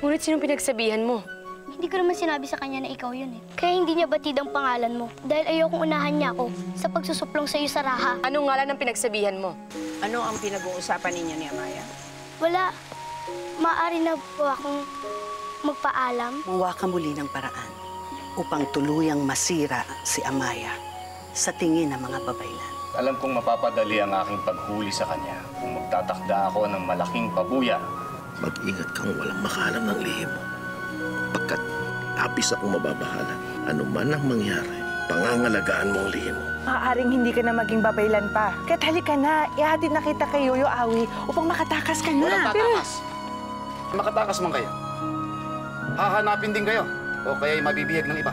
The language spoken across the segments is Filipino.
Ngunit sinong pinagsabihan mo? Hindi ko naman sinabi sa kanya na ikaw yun eh. Kaya hindi niya batid ang pangalan mo. Dahil ayokong unahan niya ako sa pagsusuplong sa'yo sa raha. Anong ngalan ang pinagsabihan mo? Ano ang pinag-uusapan ninyo ni Amaya? Wala. Maaari na po akong magpaalam. Gumawa ka muli ng paraan upang tuluyang masira si Amaya sa tingin ng mga babaylan. Alam kong mapapadali ang aking paghuli sa kanya kung magtatakda ako ng malaking pabuya. Mag-ingat kang walang makalam ng lihim mo. Pagkat labis akong mababahala. Ano man ang mangyari, pangangalagaan mo ang lihim mo. Maaaring hindi ka na maging babaylan pa. Kaya't halika na, ihatid na kita kay Yoyo Awi upang makatakas ka na. Walang tatakas. Makatakas man kayo. Hahanapin din kayo o kaya'y mabibihag ng iba.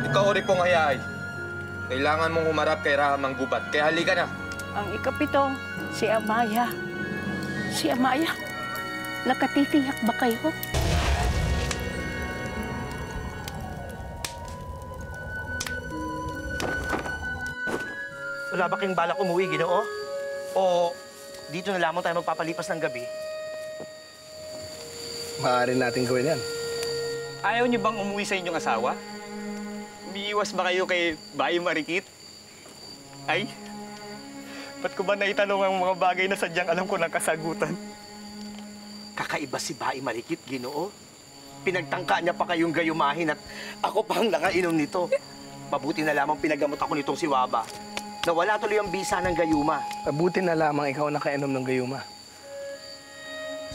Ikaw rin pong hayay. Kailangan mong humarap kay Raha Manggubat. Kaya halika na. Ang ikapito, si Amaya. Si Amaya, nakatitiyak ba kayo? Wala ba kayong balak umuwi, Ginoo? O dito na lamang tayo magpapalipas ng gabi? Maaari natin gawin yan. Ayaw niyo bang umuwi sa inyong asawa? Umiiwas ba kayo kay Bayi Marikit? Ay, ba't ko ba naitanong ang mga bagay na sadyang alam ko ng kasagutan? Kakaiba si Bayi Marikit, Ginoo. Pinagtangka niya pa kayong gayumahin at ako pa ang nakainom nito. Mabuti na lamang pinagamot ako nitong si Waba. Nawala tuloy ang bisa ng gayuma. Mabuti na lamang ikaw nakainom ng gayuma.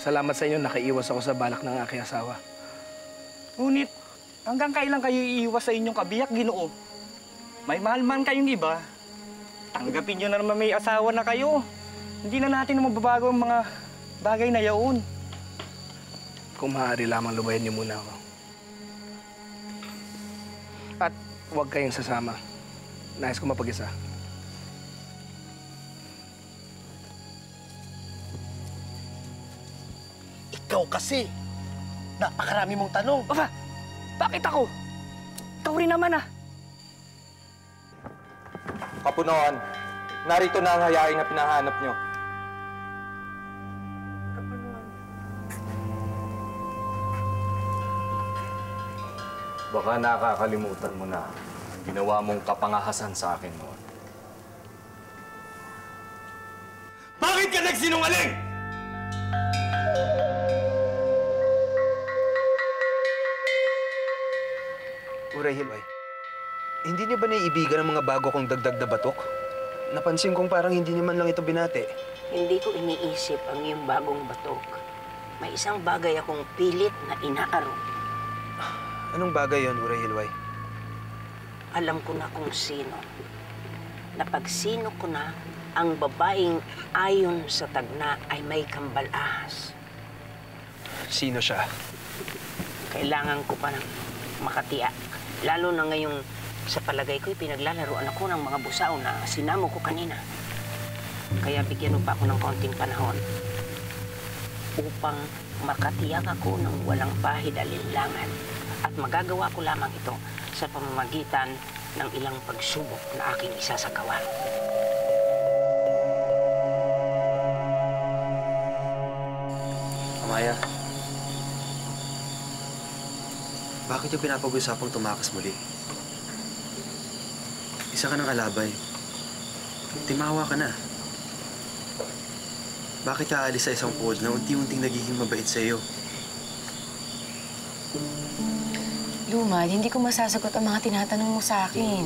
Salamat sa inyo, nakaiwas ako sa balak ng aking asawa. Ngunit, hanggang kailan kayo iiwas sa inyong kabiyak, Ginoo? May mahal man kayong iba. Tanggapin niyo na naman may asawa na kayo. Hindi na natin mababago ang mga bagay na yaon. Kung maaari lamang lubayan niyo muna ako. At huwag kayong sasama. Nais ko mapag-isa. Ikaw kasi, napakarami mong tanong. Aba, bakit ako? Ikaw rin naman ah. Kapunoan, narito na ang hayain na pinahanap nyo. Baka nakakalimutan mo na ang ginawa mong kapangahasan sa akin noon. Bakit ka nagsinungaling? Uray Hilway, hindi niyo ba naiibigan ang mga bago kong dagdag na batok? Napansin kong parang hindi naman lang ito binati. Hindi ko iniisip ang iyong bagong batok. May isang bagay akong pilit na inaarong. Anong bagay yon, Uray Hilway? Alam ko na kung sino. Napag sino ko na, ang babaeng ayon sa tagna ay may kambal ahas. Sino siya? Kailangan ko pa ng makatiyak. Lalo na ngayong sa palagay ko'y pinaglalaroan ako ng mga busaw na sinamo ko kanina. Kaya bigyan mo pa ako ng konting panahon upang makatiyak ako ng walang pahid alinlangan. At magagawa ko lamang ito sa pamamagitan ng ilang pagsubok na aking isasagawa. Amaya, bakit yung pinapag-usapang tumakas muli? Isa ka ng alabay. Timawa ka na. Bakit ka aalis sa isang pod na unti-unting nagiging mabait sa'yo? Lumad, hindi ko masasagot ang mga tinatanong mo sa akin.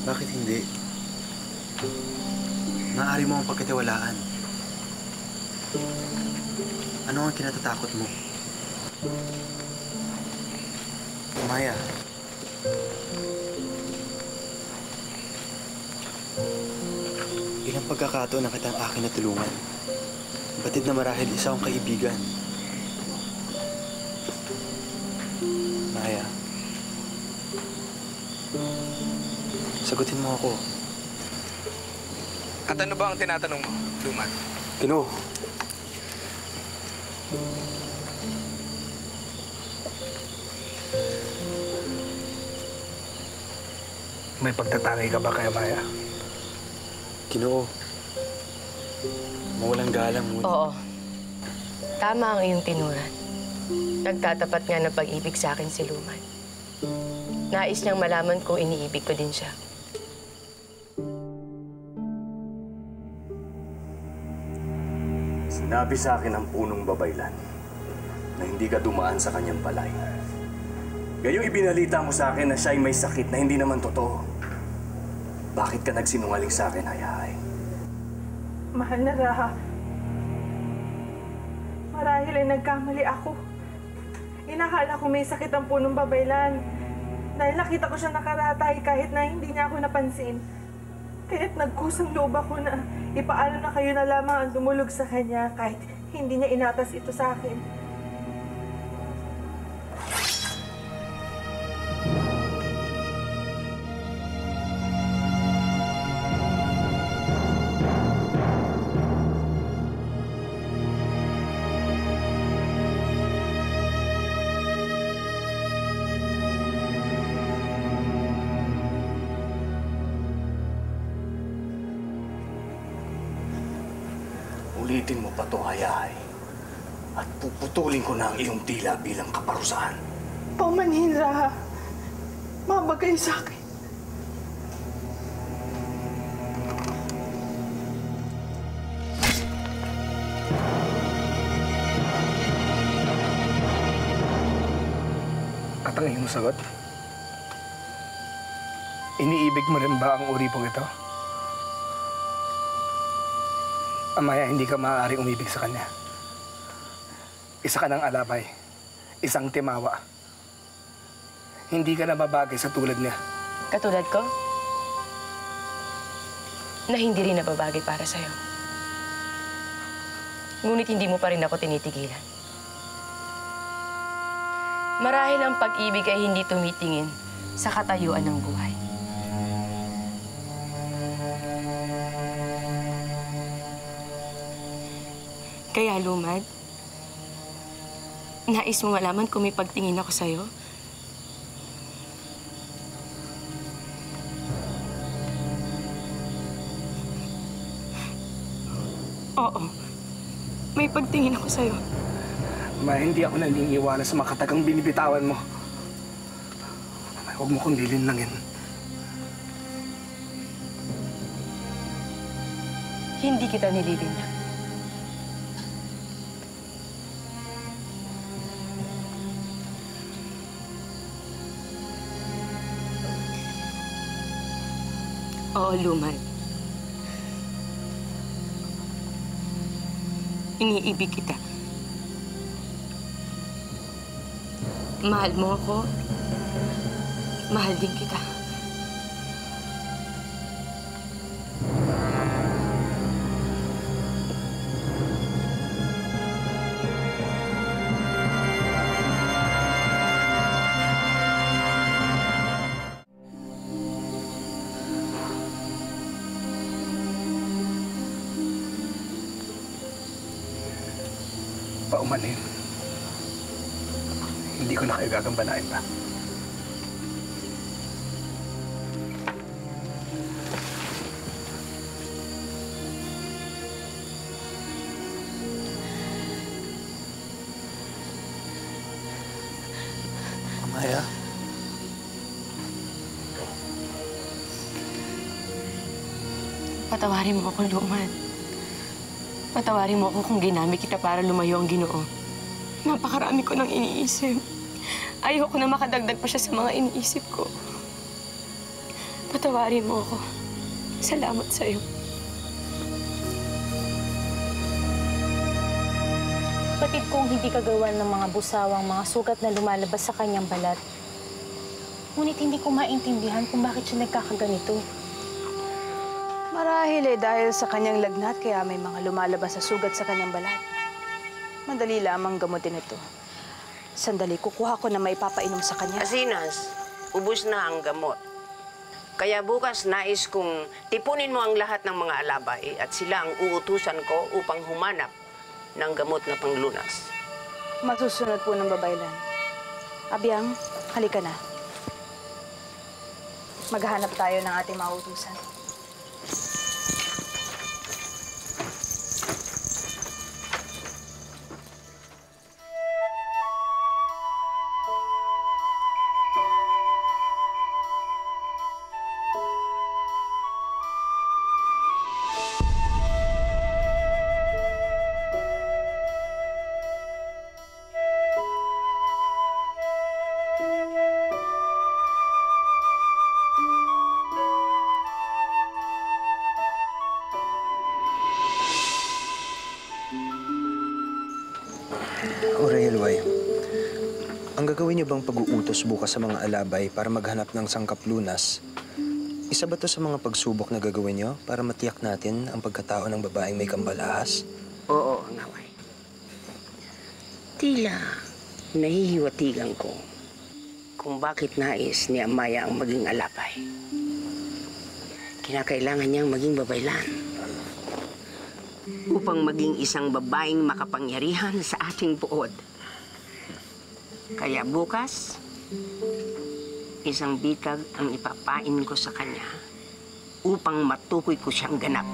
Bakit hindi? Maaari mo akong pagkatiwalaan. Ano ang kinatatakot mo? Maya. Ilang pagkakataon na kitang akin na tulungan. Batid na marahil isa akong kaibigan. Maya. Sagutin mo ako. At ano ba ang tinatanong mo, Lumad? Ginoo. May pagtatangay ka ba kay Amaya? Ginoo. Mawalang galang mo. Oo. Tama ang iyong tinuran. Nagtatapat nga ng pag-ibig sa akin si Lumad. Nais niyang malaman kung iniibig ko din siya. Sinabi sa akin ng punong babaylan na hindi ka dumaan sa kanyang balay. Gayong ibinalita mo sa akin na siya ay may sakit na hindi naman totoo. Bakit ka nagsinungaling sa akin, Hayahay? Mahal na Raha. Marahil ay nagkamali ako. Inakala ko may sakit ang punong babaylan. Dahil nakita ko siya nakaratay kahit na hindi niya ako napansin. Kaya't nagkusang loob ako na ipaalam na kayo na lamang ang dumulog sa kanya kahit hindi niya inatas ito sa akin. Ulitin mo pa to, Hayahay. At puputulin ko na ang iyong dila bilang kaparusahan. Paumanhin, Raha. Mabagay sa akin. At ang iyong sagot? Iniibig mo rin ba ang uripong ito? Amaya, hindi ka maaaring umibig sa kanya. Isa ka ng alabay, isang timawa. Hindi ka na babagay sa tulad niya. Katulad ko? Na hindi rin nababagay para sa'yo. Ngunit hindi mo pa rin ako tinitigilan. Marahil ang pag-ibig ay hindi tumitingin sa katayuan ng buhay. Kaya, Lumad, nais mo malaman kung may pagtingin ako sa'yo? Oo. May pagtingin ako sa'yo. Ma, hindi ako naniniwala sa mga katagang binibitawan mo. Huwag mo kong lilinlangin. Hindi kita nililinlang. Oo, Lumad. Iniibig kita. Mahal mo ako. Mahal din kita. Paumanhin. Hindi ko na kayo gagambalain pa. Amaya? Patawarin mo ako, Lumad. Patawarin mo ako kung ginamit kita para lumayo ang Ginoo. Napakarami ko nang iniisip. Ayoko na makadagdag pa siya sa mga iniisip ko. Patawarin mo ako. Salamat sa'yo. Batid kong hindi kagawan ng mga busawang mga sugat na lumalabas sa kanyang balat. Ngunit hindi ko maintindihan kung bakit siya nagkakaganito. Marahil dahil sa kanyang lagnat kaya may mga lumalabas sa sugat sa kanyang balat. Madali lamang gamutin ito. Sandali, kukuha ko na may papainom sa kanya. Asinas, ubus na ang gamot. Kaya bukas nais kong tipunin mo ang lahat ng mga alabay at sila ang uutusan ko upang humanap ng gamot na panglunas. Masusunod po ng babaylan. Abyang, halika na. Maghanap tayo ng ating mautusan. alabay. Ang gagawin niyo bang pag-uutos bukas sa mga alabay para maghanap ng sangkap lunas, isa ba to sa mga pagsubok na gagawin niyo para matiyak natin ang pagkatao ng babaeng may kambalahas? Oo, Angaway. Tila nahihiwatigan ko kung bakit nais ni Amaya ang maging alabay. Kinakailangan niyang maging babaylan upang maging isang babaeng makapangyarihan sa ating buod. Kaya bukas, isang bitag ang ipapain ko sa kanya upang matukoy ko siyang ganap.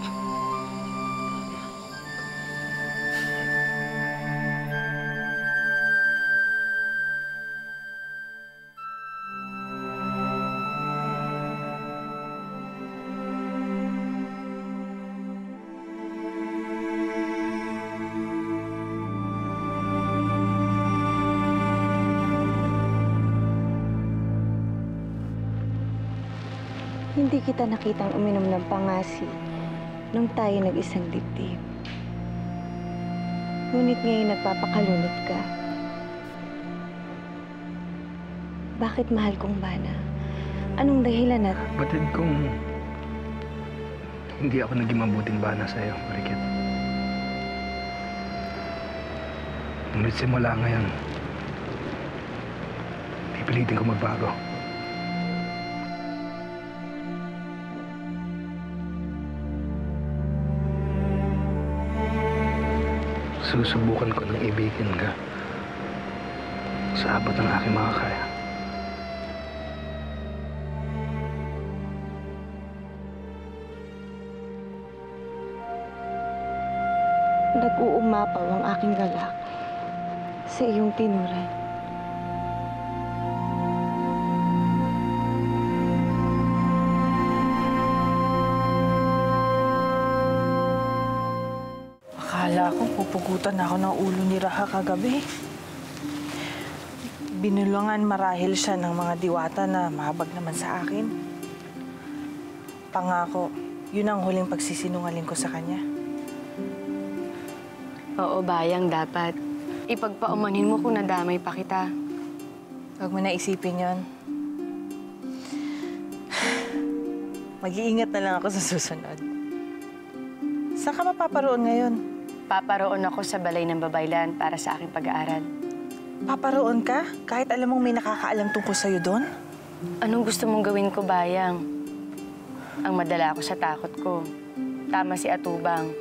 Hindi kita nakitang uminom ng pangasi nung tayo nag-isang dibdib. Ngunit ngayon nagpapakalunod ka. Bakit, mahal kong Bana? Anong dahilan at... Batid kong hindi ako naging mabuting Bana sa'yo, Marikit. Ngunit simula ngayon, pipilitin ko magbago. Susubukan ko ng ibigin ka sa abot ng aking makakaya. Nag-uumapaw ang aking galak sa iyong tinuran. Akala ko pupugutan ako ng ulo ni Raha kagabi. Binulungan marahil siya ng mga diwata na mahabag naman sa akin. Pangako, yun ang huling pagsisinungaling ko sa kanya. Oo, Bayang, dapat. Ipagpaumanin mo kung nadamay pa kita. Huwag mo na isipin yon. Mag-iingat na lang ako sa susunod. Saan ka mapaparoon ngayon? Paparoon ako sa balay ng Babaylan para sa aking pag-aaral. Paparoon ka? Kahit alam mong may nakakaalam tungkol sa'yo doon? Anong gusto mong gawin ko, Bayang? Ang madala ako sa takot ko. Tama si Atubang.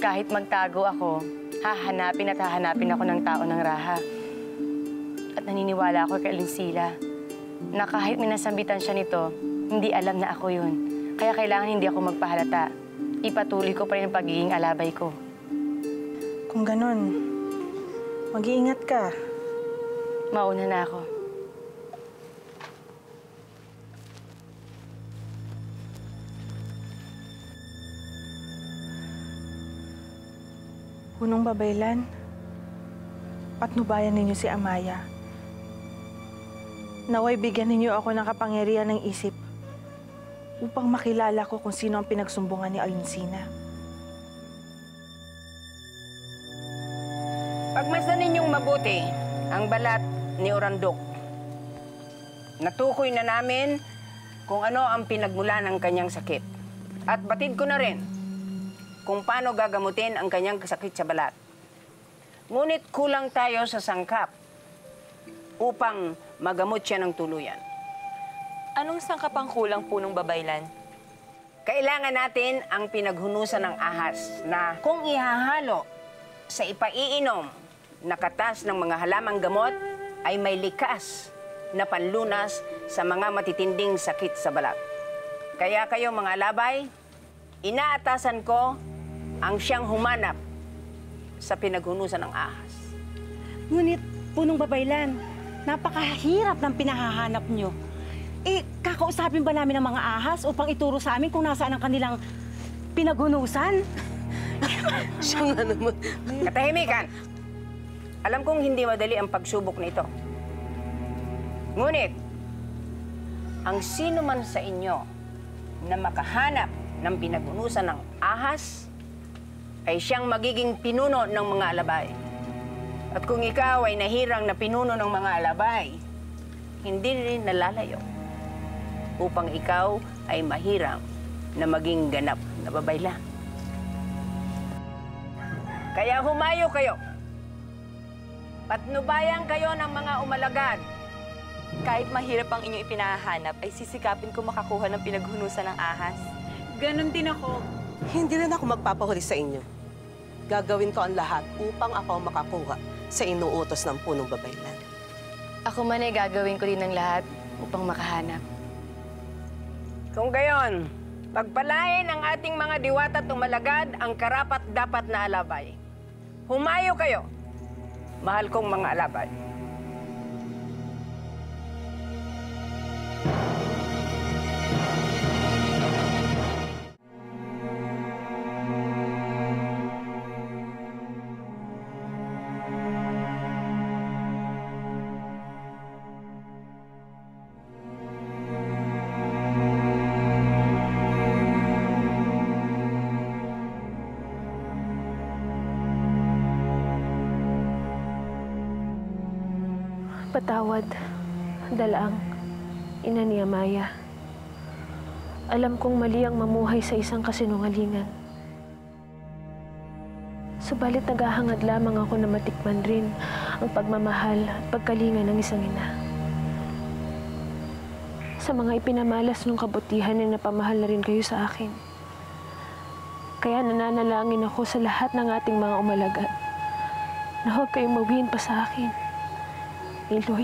Kahit magtago ako, hahanapin at hahanapin ako ng tao ng Raha. At naniniwala ako kay Alinsila na kahit minasambitan siya nito, hindi alam na ako yun. Kaya kailangan hindi ako magpahalata. Ipatuloy ko pa rin ang pagiging alabay ko. Kung ganun, mag-iingat ka. Mauna na ako. Punong Babaylan, patnubayan ninyo si Amaya. Naway bigyan ninyo ako ng kapangyarihan ng isip upang makilala ko kung sino ang pinagsumbungan ni Alinsina. Pagmasdan ninyong mabuti ang balat ni Orandok. Natukoy na namin kung ano ang pinagmula ng kanyang sakit. At batid ko na rin kung paano gagamutin ang kanyang sakit sa balat. Ngunit kulang tayo sa sangkap upang magamot siya ng tuluyan. Anong sangkap ang kulang, Punong Babaylan? Kailangan natin ang pinaghunusan ng ahas na kung ihahalo sa ipaiinom na katas ng mga halamang gamot ay may likas na panlunas sa mga matitinding sakit sa balat. Kaya kayo mga alabay, inaatasan ko ang siyang humanap sa pinaghunusan ng ahas. Ngunit, Punong Babaylan, napakahirap ng pinahahanap nyo. Eh, kakausapin ba namin ang mga ahas upang ituro sa amin kung nasaan ang kanilang pinaghunusan? Siya nga naman. Katahimikan! Alam kong hindi madali ang pagsubok nito. Ngunit, ang sino man sa inyo na makahanap ng pinaghunusan ng ahas ay siyang magiging pinuno ng mga alabay. At kung ikaw ay nahirang na pinuno ng mga alabay, hindi rin nalalayo upang ikaw ay mahirang na maging ganap na babaylan. Kaya humayo kayo. Patnubayan kayo ng mga umalagad. Kahit mahirap ang inyong ipinahanap, ay sisikapin ko makakuha ng pinaghunusan ng ahas. Ganon din ako. Hindi rin ako magpapahuli sa inyo. Gagawin ko ang lahat upang ako makakuha sa inuutos ng punong babaylan. Ako man ay gagawin ko din ang lahat upang makahanap. Kung gayon, pagpalain ang ating mga diwata at umalagad ang karapat-dapat na alabay. Humayo kayo, mahal kong mga alabay. Patawad, Dalaang, ina ni Amaya. Alam kong mali ang mamuhay sa isang kasinungalingan. Subalit naghahangad lamang ako na matikman rin ang pagmamahal at pagkalinga ng isang ina. Sa mga ipinamalas ng kabutihan ay napamahal na rin kayo sa akin. Kaya nananalangin ako sa lahat ng ating mga umalagad na huwag kayong mawiin pa sa akin. Iloy.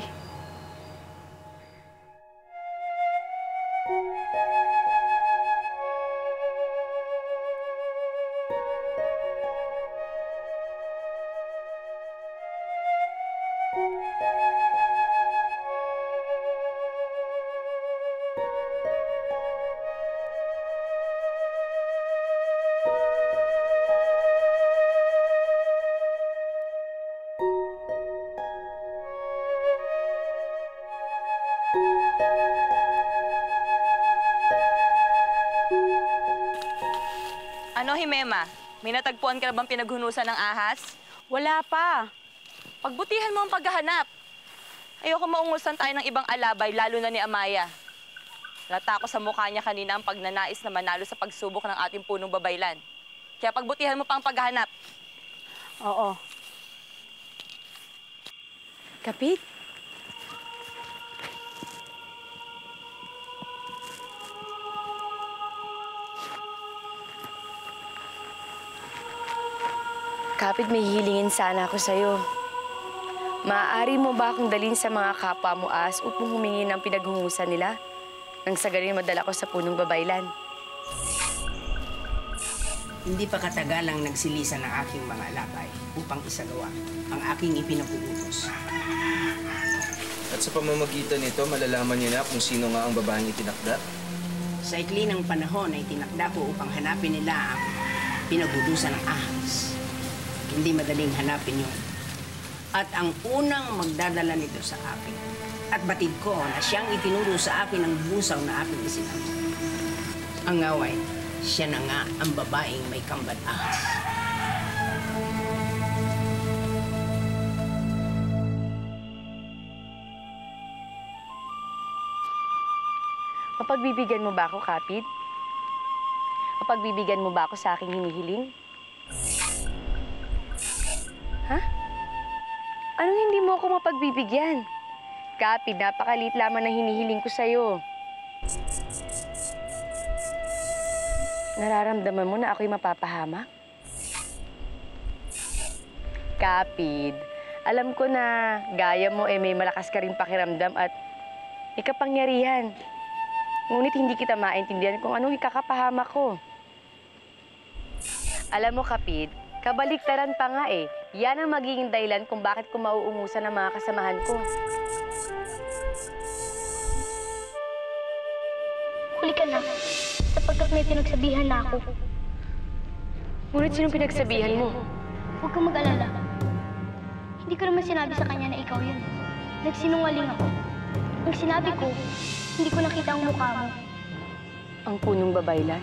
Ano, Himema? May natagpuan ka na bang pinaghunusan ng ahas? Wala pa. Pagbutihan mo ang paghahanap. Ayoko maungusan tayo ng ibang alabay, lalo na ni Amaya. Lata ko sa mukha niya kanina ang pagnanais na manalo sa pagsubok ng ating punong babaylan. Kaya pagbutihan mo pa ang paghahanap. Oo. Kapit? Kapit, may hihilingin sana ako sa'yo. Maaari mo ba akong dalhin sa mga kapwa mo as upang humingi ng pinaghungusan nila? Nang sa galing madala ko sa punong babaylan. Hindi pa katagalang nagsilisan ng aking mga alabay upang isagawa ang aking ipinapuutos. At sa pamamagitan nito, malalaman niyo na kung sino nga ang babaeng itinakda? Sa ikli ng panahon ay tinakda ko upang hanapin nila ang pinagudusan ng ahas. Hindi madaling hanapin yun. At ang unang magdadala nito sa akin, at batid ko na siyang itinuro sa akin ang busaw na aking isinama. Ang ngaway, siya na nga ang babaeng may kambal ahas. Mapagbibigyan mo ba ako, Kapit? Mapagbibigyan mo ba ako sa aking hinihiling? Ha? Anong hindi mo ako mapagbibigyan? Kapit, napakaliit lamang na hinihiling ko sa'yo. Nararamdaman mo na ako'y mapapahamak? Kapit, alam ko na gaya mo may malakas ka rin pakiramdam at ikapangyarihan. Ngunit hindi kita maintindihan kung anong ikakapahamak ko. Alam mo, Kapit, kabaliktaran pa nga Yan ang magiging dahilan kung bakit ko mauungusan ang mga kasamahan ko. Huli ka na, sapagkat may pinagsabihan na ako. Ngunit sinong pinagsabihan mo? Huwag kang mag-alala. Hindi ko naman sinabi sa kanya na ikaw yun. Nagsinungaling ako. Ang sinabi ko, hindi ko nakita ang mukha mo. Ang punong babaylan?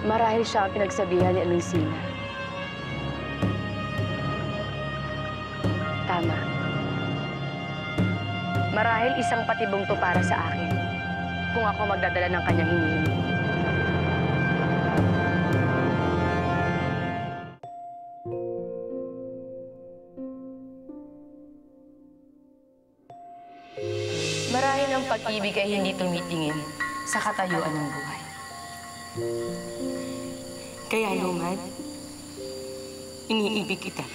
Marahil siya ang pinagsabihan ni Aloysina. Tama. Marahil isang patibong to para sa akin kung ako magdadala ng kanyang hinihingi. Marahil ang pag-ibig ay hindi tumitingin sa katayuan ng buhay. Kaya, Lumad, iniibig kita.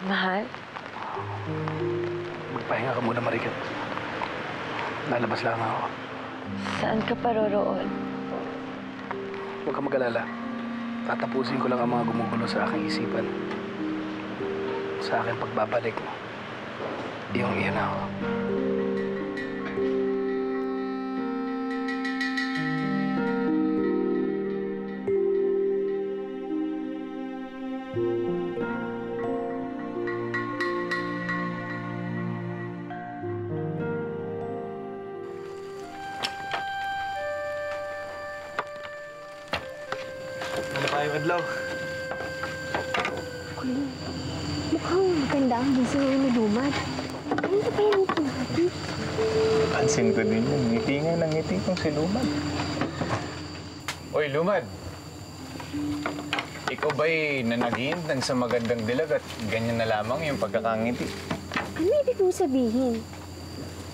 Mahal? Magpahinga ka muna, Mariket. Lalabas lang ako. Saan ka paroroon? Huwag ka mag-alala. Tatapusin ko lang ang mga gumugulo sa aking isipan. Sa aking pagbabalik, iyong iyan ako. Ay, Madlaw. Kuya, mukhang maganda ang gising ngayon ni Lumad. Ano na ba yung ngiti? Pansin ko din yung ngiti nga ng ngiti kong si Lumad. Oy, Lumad. Ikaw ba'y nanaghihintang sa magandang dilag at ganyan na lamang yung pagkakangiti? Ano ibig mong sabihin?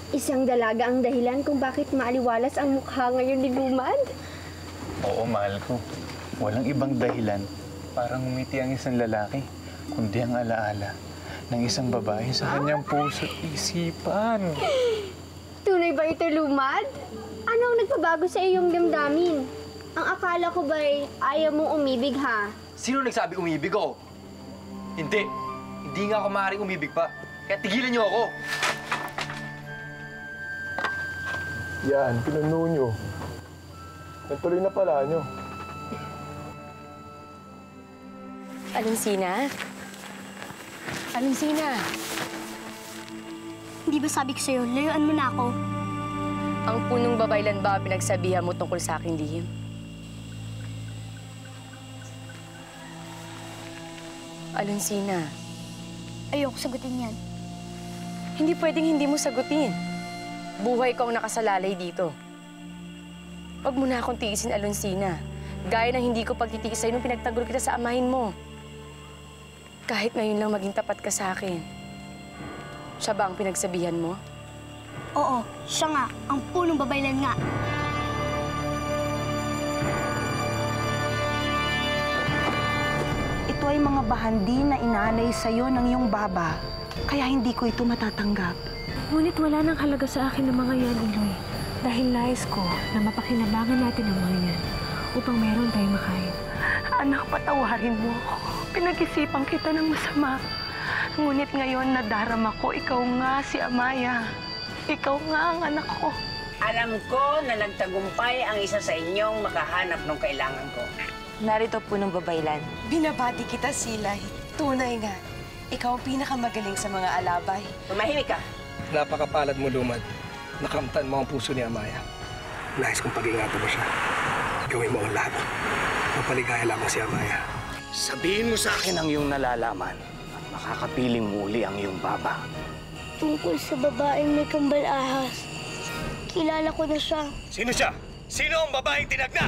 Isang dalaga ang dahilan kung bakit maaliwalas ang mukha ngayon ni Lumad? Oo, mahal ko. Walang ibang dahilan para ngumiti ang isang lalaki, kundi ang alaala ng isang babae sa kanyang puso at isipan. Tunay ba ito, Lumad? Ano ang nagpabago sa iyong damdamin? Ang akala ko ba'y ayaw mong umibig, ha? Sino nagsabi umibig ako? Hindi. Hindi nga ako maaaring umibig pa. Kaya tigilan niyo ako. Yan, pinuno nyo. Natuloy na pala nyo. Alonsina? Alonsina? Hindi ba sabi ko sa'yo, layuan mo na ako? Ang punong babaylan ba ang pinagsabihan mo tungkol sa aking lihim? Alonsina? Ayoko sagutin yan. Hindi pwedeng hindi mo sagutin. Buhay ko ang nakasalalay dito. Huwag mo na akong tiisin, Alonsina. Gaya ng hindi ko pagtitiis sa'yo nung pinagtanggol kita sa amahin mo. Kahit ngayon lang maging tapat ka sa akin. Siya ba ang pinagsabihan mo? Oo, siya nga. Ang punong babaylan nga. Ito ay mga bahandi na inalay sa'yo ng iyong baba. Kaya hindi ko ito matatanggap. Ngunit wala nang halaga sa akin ng mga yan, Iloy. Dahil nais ko na mapakinabangan natin ang mga yan upang meron tayong makain. Anak, patawarin mo ako. Pinag-isipan kita ng masama. Ngunit ngayon nadarama ko, ikaw nga si Amaya. Ikaw nga ang anak ko. Alam ko na nagtagumpay ang isa sa inyong makahanap ng kailangan ko. Narito po ng babaylan. Binabati kita, Silay. Tunay nga. Ikaw ang pinakamagaling sa mga alabay. Tumahimik ka. Napakapalad mo, Lumad. Nakamtan mo ang puso ni Amaya. Nais kong pag-ingatan mo siya. Gawin mo ang lahat. Mapaligaya lamang si Amaya. Sabihin mo sa akin ang iyong nalalaman at makakapiling muli ang iyong baba. Tungkol sa babaeng may kambal ahas. Kilala ko na siya. Sino siya? Sino ang babaeng tinagna?